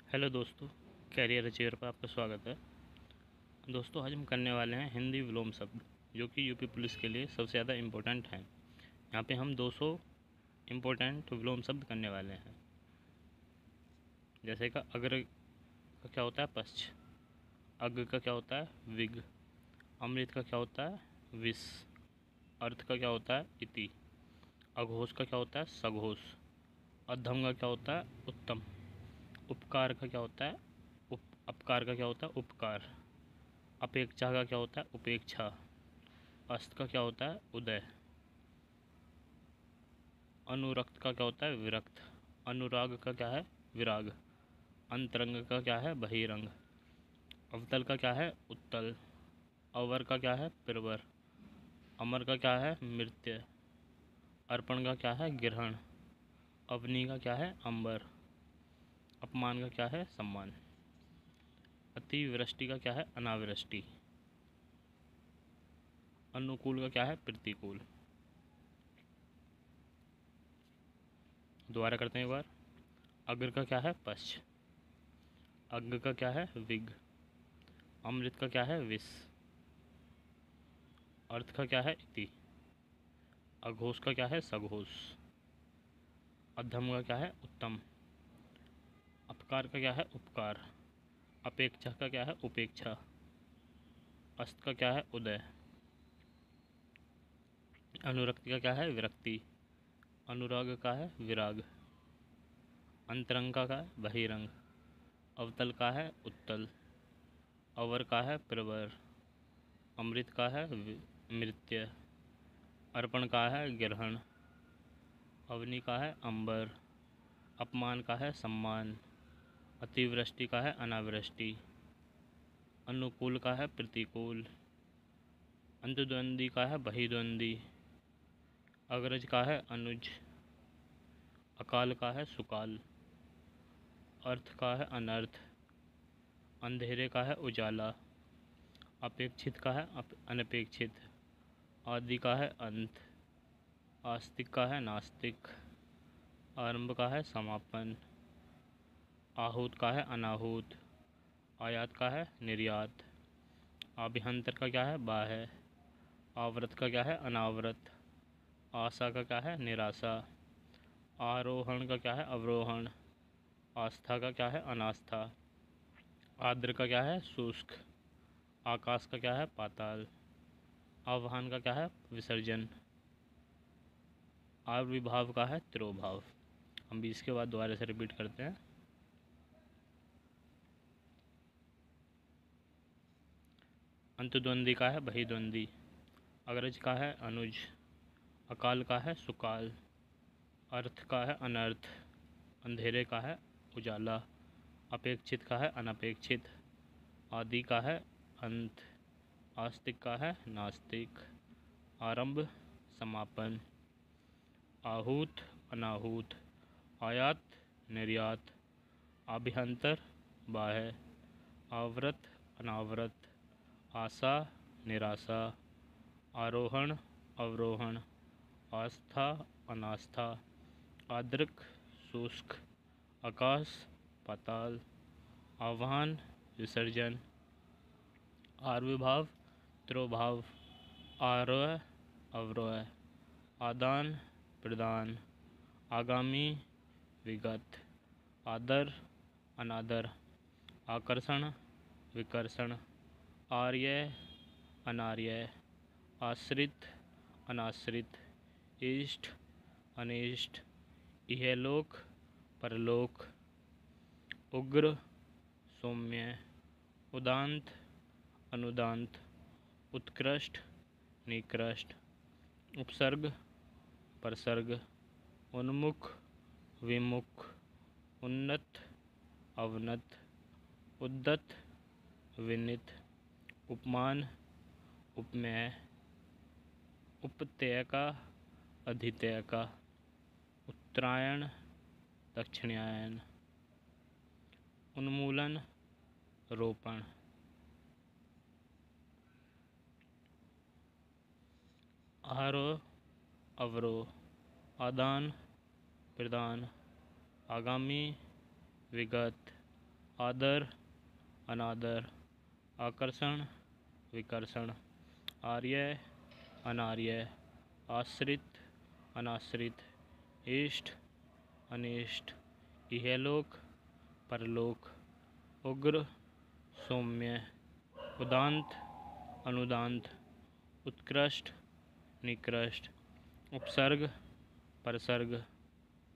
Hello दोस्तों, career achiever पर आपका स्वागत है। दोस्तों, आज हम करने वाले हैं हिंदी विलोम शब्द, जो कि यूपी पुलिस के लिए सबसे ज़्यादा इम्पोर्टेंट हैं। यहाँ पे हम 200 इम्पोर्टेंट विलोम शब्द करने वाले हैं। जैसे का अग्र का क्या होता है पश्च, अग्र का क्या होता है विग, अमृत का क्या होता है विष, अर्थ का क्या होता है इति, अघोष का क्या होता है सघोष, अधम का क्या होता है उत्तम, उपकार का क्या होता है अपकार का क्या होता है उपकार, अपेक्षा का क्या होता है उपेक्षा, अस्त का क्या होता है उदय, अनुरक्त का क्या होता है विरक्त, अनुराग का क्या है विराग, अंतरंग का क्या है बहिरंग, अवतल का क्या है उत्तल, अवर का क्या है प्रवर, अमर का क्या है मृत्य, अर्पण का क्या है ग्रहण, अवनी का क्या है अंबर, अपमान का क्या है सम्मान, अतिवृष्टि का क्या है अनावृष्टि, अनुकूल का क्या है प्रतिकूल। दोबारा करते हैं एक बार। अग्र का क्या है पश्च, अग्र का क्या है विग, अमृत का क्या है विष, अर्थ का क्या है इति, अघोष का क्या है सघोष, अधम का क्या है उत्तम, अपकार का क्या है उपकार, अपेक्षा का क्या है उपेक्षा, अस्त का क्या है उदय, अनुरक्ति का क्या है विरक्ति, अनुराग का है विराग, अंतरंग का है बहिरंग, अवतल का है उत्तल, अवर का है प्रवर, अमृत का है मृत्य, अर्पण का है ग्रहण, अवनी का है अंबर, अपमान का है सम्मान, अतिवृष्टि का है अनावृष्टि, अनुकूल का है प्रतिकूल, अंतद्वंदी का है बहिद्वंदी, अग्रज का है अनुज, अकाल का है सुकाल, अर्थ का है अनर्थ, अंधेरे का है उजाला, अपेक्षित का है अनपेक्षित, आदि का है अंत, आस्तिक का है नास्तिक, आरंभ का है समापन, आहूत का है अनाहूत, आयात का है निर्यात, आभ्यंतर का क्या है बाह्य, आवृत का क्या है अनावृत, आशा का क्या है निराशा, आरोहण का क्या है अवरोहण, आस्था का क्या है अनास्था, आर्द्र का क्या है शुष्क, आकाश का क्या है पाताल, आह्वान का क्या है विसर्जन, आविर्भाव का है तिरोभाव। हम भी इसके बाद दोबारा से रिपीट करते हैं। अंतद्वंदी का है बहिद्वंदी, अग्रज का है अनुज, अकाल का है सुकाल, अर्थ का है अनर्थ, अंधेरे का है उजाला, अपेक्षित का है अनपेक्षित, आदि का है अंत, आस्तिक का है नास्तिक, आरंभ समापन, आहूत अनाहूत, आयात निर्यात, आभ्यंतर बाह्य, आवृत अनावृत, आशा निराशा, आरोहण अवरोहण, आस्था अनास्था, आर्द्रक शुष्क, आकाश पाताल, आह्वान विसर्जन, आविर्भाव तिरोभाव, आरोह अवरोह, आदान प्रदान, आगामी विगत, आदर अनादर, आकर्षण विकर्षण, आर्य अनार्य, आश्रित अनाश्रित, इष्ट अनिष्ट, इहलोक परलोक, उग्र सौम्य, उदांत अनुदांत, उत्कृष्ट निकृष्ट, उपसर्ग परसर्ग, उन्मुख विमुख, उन्नत अवनत, उद्दत विनित, उपमान उपमेय, उपत्यय का अधित्यय का, उत्तरायण दक्षिणायन, उन्मूलन रोपण, आरोह अवरोह, आदान प्रदान, आगामी विगत, आदर अनादर, आकर्षण विकर्षण, आर्य अनार्य, आश्रित अनाश्रित, इष्ट अनिष्ट, इहलोक परलोक, उग्र सौम्य, उदांत अनुदांत, उत्कृष्ट निकृष्ट, उपसर्ग परसर्ग,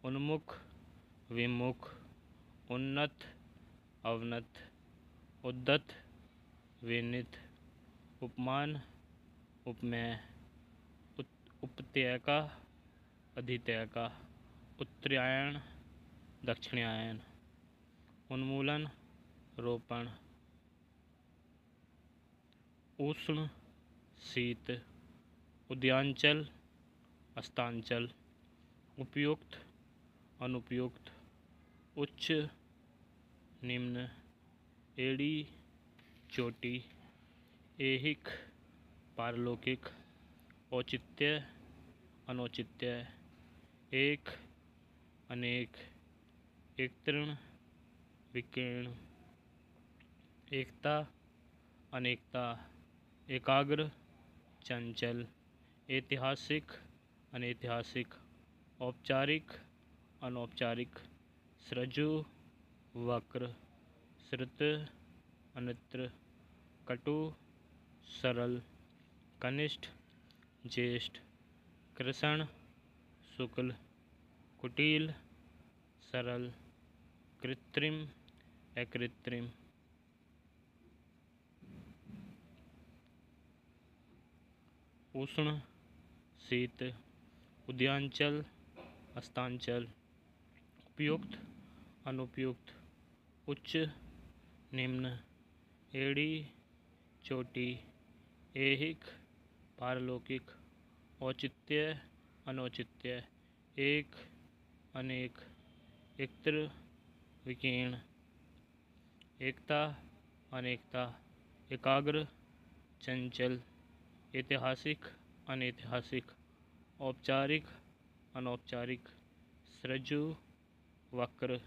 उन्मुख विमुख, उन्नत अवनत, उद्दत विनित, उपमान उपमेय, उपत्यका अधित्यका, उत्तरायण दक्षिणायन, उन्मूलन रोपण, उष्ण शीत, उद्यांचल अस्तांचल, उपयुक्त अनुपयुक्त, उच्च निम्न, एड़ी चोटी, ऐहिक पारलौकिक, औचित्य अनौचित्य, एक अनेक, एकत्रीर्ण विकीर्ण, एकता अनेकता, एकाग्र चंचल, ऐतिहासिक अनैतिहासिक, औपचारिक अनौपचारिक, सृजु वक्र, श्रुत अनित्र, कटु सरल, कनिष्ठ ज्येष्ठ, कृष्ण शुक्ल, कुटिल सरल, कृत्रिम अकृत्रिम, उष्ण शीत, उद्यांचल अस्तांचल, उपयुक्त अनुपयुक्त, उच्च निम्न, एड़ी चोटी, ऐहिक पारलौकिक, औचित्य अनौचित्य, एक अनेक, एकत्र विकीर्ण, एकता अनेकता, एकाग्र चंचल, ऐतिहासिक अनैतिहासिक, औपचारिक अनौपचारिक, सृजु वक्र,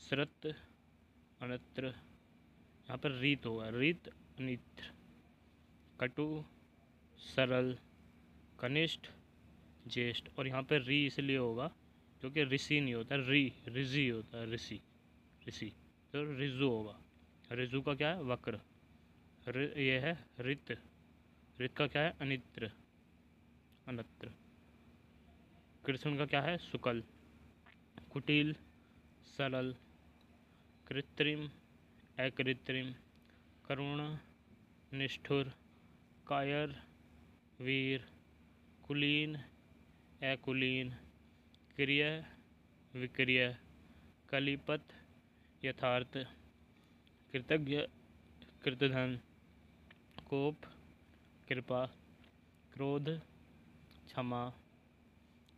श्रुत अनित्र, यहाँ पर रीत होगा, रीत अनित्र, कटु सरल, कनिष्ठ ज्येष्ठ, और यहाँ पर री इसलिए होगा क्योंकि ऋषि नहीं होता, ऋषि होता है, ऋषि ऋषि, तो ऋजु होगा। ऋजु का क्या है? वक्र। ये है ऋत, ऋत का क्या है? अनित्र अनत्र। कृष्ण का क्या है? शुक्ल। कुटिल सरल, कृत्रिम अकृत्रिम, करुण निष्ठुर, कायर वीर, कुलीन अकुलीन, क्रिय विक्रिय, कलिपत यथार्थ, कृतज्ञ कृतधन, कोप कृपा, क्रोध क्षमा,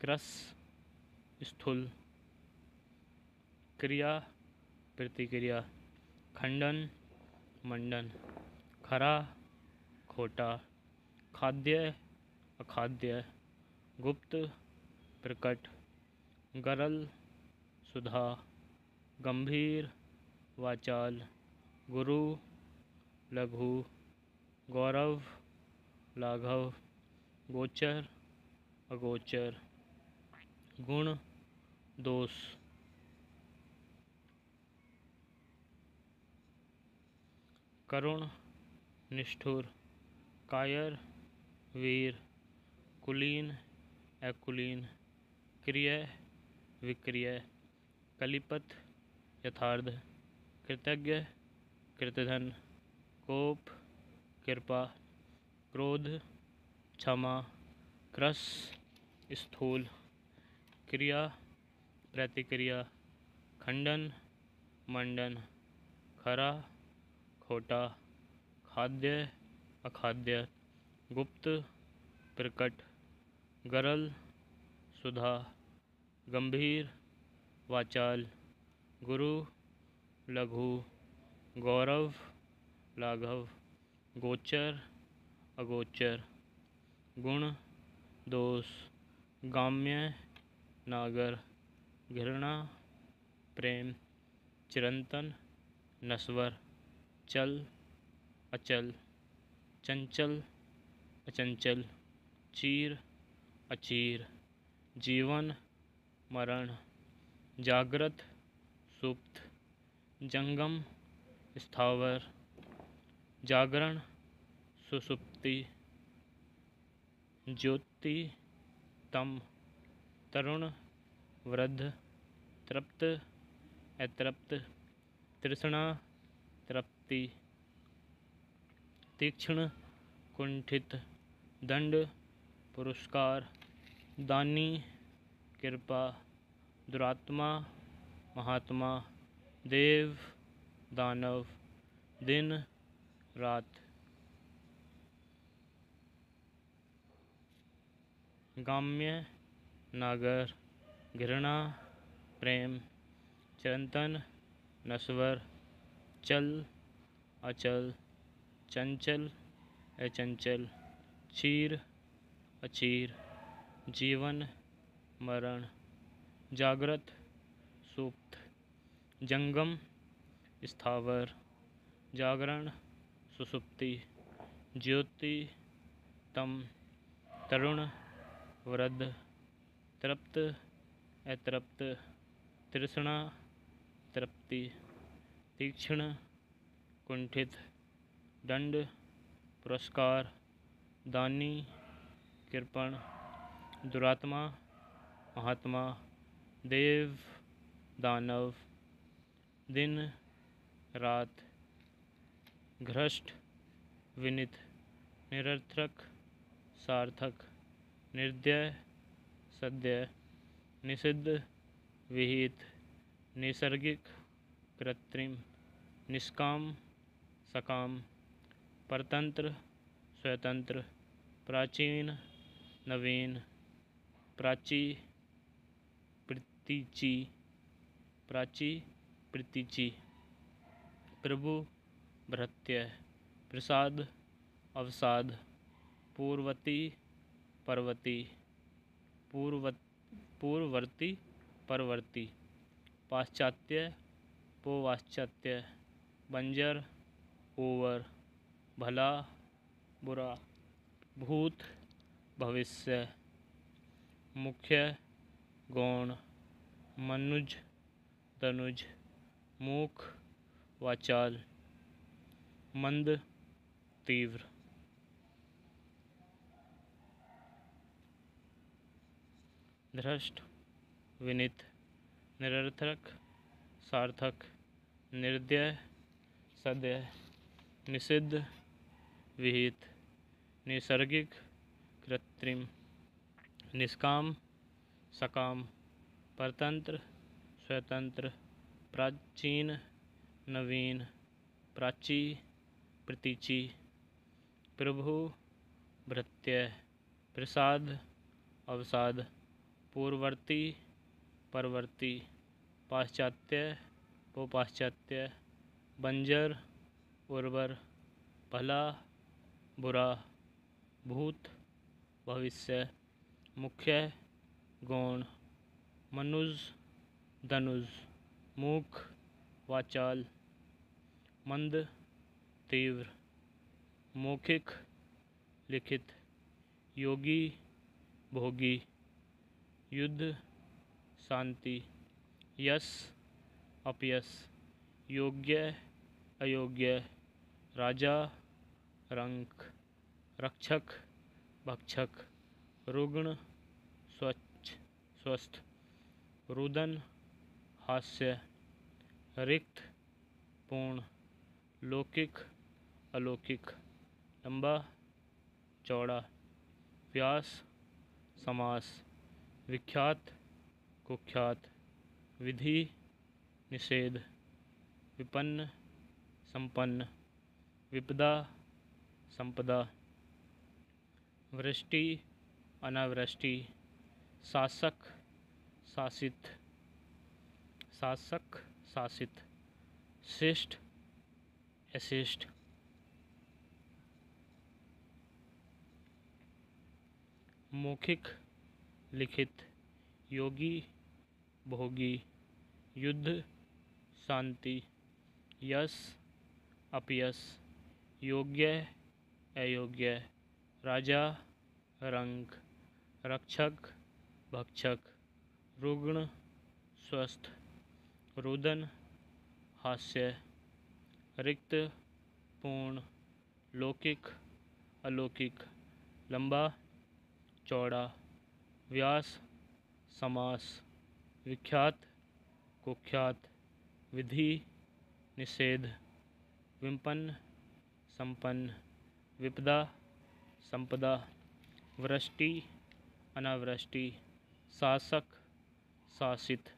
क्रस स्थूल, क्रिया प्रतिक्रिया, खंडन मंडन, खरा खोटा, खाद्य अखाद्य, गुप्त प्रकट, गरल सुधा, गंभीर वाचाल, गुरु लघु, गौरव लाघव, गोचर अगोचर, गुण दोष, करुण निष्ठुर, कायर वीर, कुलीन अकुलीन, क्रिय विक्रिय, कलिपत यथार्थ, कृतज्ञ कृतधन, कोप कृपा, क्रोध क्षमा, क्रस स्थूल, क्रिया प्रतिक्रिया, खंडन मंडन, खरा खोटा, खाद्य अखाद्य, गुप्त प्रकट, गरल सुधा, गंभीर वाचाल, गुरु लघु, गौरव लाघव, गोचर अगोचर, गुण दोष, गाम्य नागर, घृणा प्रेम, चिरंतन नश्वर, चल अचल, चंचल अचंचल, चीर अचीर, जीवन मरण, जागृत सुप्त, जंगम स्थावर, जागरण सुसुप्ति, ज्योति तम, तरुण वृद्ध, तृप्त अतृप्त, तृष्णा तृप्ति, तीक्ष्ण कुंठित, दंड पुरस्कार, दानी कृपा, दुरात्मा महात्मा, देव दानव, दिन रात, गाम्य नागर, घृणा प्रेम, चिरंतन नश्वर, चल अचल, चंचल अचंचल, चीर अचीर, जीवन मरण, जागृत सुप्त, जंगम स्थावर, जागरण सुसुप्ति, ज्योति तम, तरुण वृद्ध, तृप्त अतृप्त, तृष्णा तृप्ति, तीक्ष्ण कुंठित, दंड पुरस्कार, दानी कृपण, दुरात्मा महात्मा, देव दानव, दिन रात, घृष्ट विनित, निरर्थक सार्थक, निर्दय सद्य, निषिद्ध विहित, नैसर्गिक कृत्रिम, निष्काम सकाम, परतंत्र स्वतंत्र, प्राचीन नवीन, प्राची प्रतीचि, प्राची प्रतीचि, प्रभु भृत्य, प्रसाद अवसाद, पूर्वती परवती, पूर्ववर्ती परवर्ती, पाश्चात्य पोवाश्चात्य, बंजर ओवर, भला बुरा, भूत भविष्य, मुख्य गौण, मनुज तनुज, मूक वाचाल, मंद तीव्र, धृष्ट विनित, निरर्थक सार्थक, निर्दय सद्य, निषिद्ध विहित, नैसर्गिक कृत्रिम, निष्काम सकाम, परतंत्र स्वतंत्र, प्राचीन नवीन, प्राची प्रतीचि, प्रभु भृत्य, प्रसाद अवसाद, पूर्ववर्ती परवर्ती, पाश्चात्य पोपाश्चात्य, बंजर उर्वर, भला बुरा, भूत भविष्य, मुख्य गौण, मनुज धनुज, मूक वाचाल, मंद तीव्र, मौखिक लिखित, योगी भोगी, युद्ध शांति, यश अपयश, योग्य अयोग्य, राजा रंक, रक्षक भक्षक, रुग्ण स्वच्छ स्वस्थ, रुदन हास्य, रिक्त पूर्ण, लौकिक अलौकिक, लंबा चौड़ा, व्यास समास, विख्यात कुख्यात, विधि निषेध, विपन्न संपन्न, विपदा संपदा, वृष्टि अनावृष्टि, शासक शासित, शासक शासित, शिष्ट अशिष्ट, मौखिक लिखित, योगी भोगी, युद्ध शांति, यश अपयश, योग्य अयोग्य, राजा रंक, रक्षक भक्षक, रुग्ण स्वस्थ, रुदन हास्य, रिक्त पूर्ण, लौकिक अलौकिक, लंबा चौड़ा, व्यास समास, विख्यात कुख्यात, विधि निषेध, विपन्न संपन्न, विपदा संपदा, वृष्टि अनावृष्टि, शासक शासित,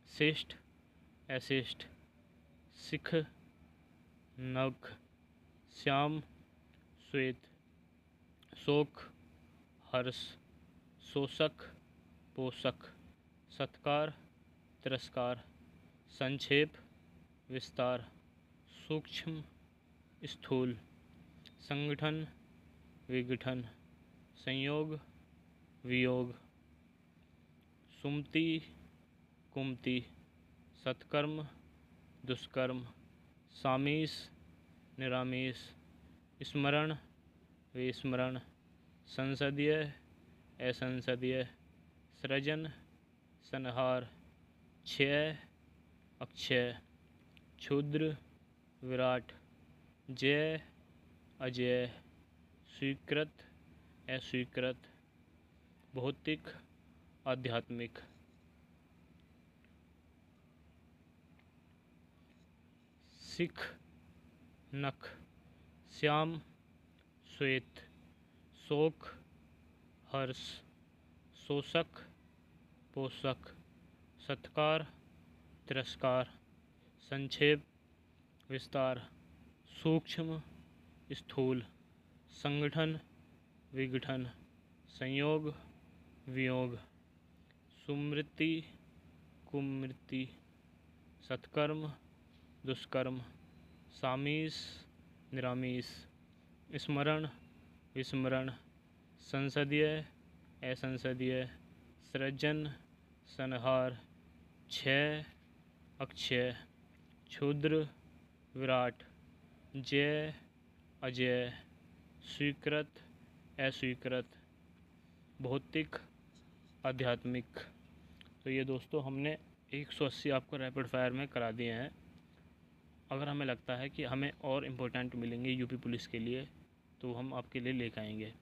शिष्ट अशिष्ट, सिख नख, श्याम श्वेत, शोक हर्ष, शोषक पोषक, सत्कार तिरस्कार, संक्षेप विस्तार, सूक्ष्म स्थूल, संगठन विघटन, संयोग वियोग, सुमति कुमति, सत्कर्म दुष्कर्म, सामीस निरामीस, स्मरण विस्मरण, संसदीय असंसदीय, सृजन संहार, क्षय अक्षय, क्षुद्र विराट, जय अजय, स्वीकृत अस्वीकृत, भौतिक आध्यात्मिक। सिख नख, श्याम श्वेत, शोक हर्ष, शोषक पोषक, सत्कार तिरस्कार, संक्षेप विस्तार, सूक्ष्म स्थूल, संगठन विघटन, संयोग वियोग, सुमृति कुमृति, सत्कर्म दुष्कर्म, सामीस निरामीस, स्मरण विस्मरण, संसदीय असंसदीय, सृजन संहार, क्षय अक्षय, क्षुद्र विराट, जय अजय, स्वीकृत अस्वीकृत, भौतिक आध्यात्मिक। तो ये दोस्तों हमने 180 आपको रैपिड फायर में करा दिए हैं। अगर हमें लगता है कि हमें और इम्पोर्टेंट मिलेंगे यूपी पुलिस के लिए तो हम आपके लिए लेकर आएंगे।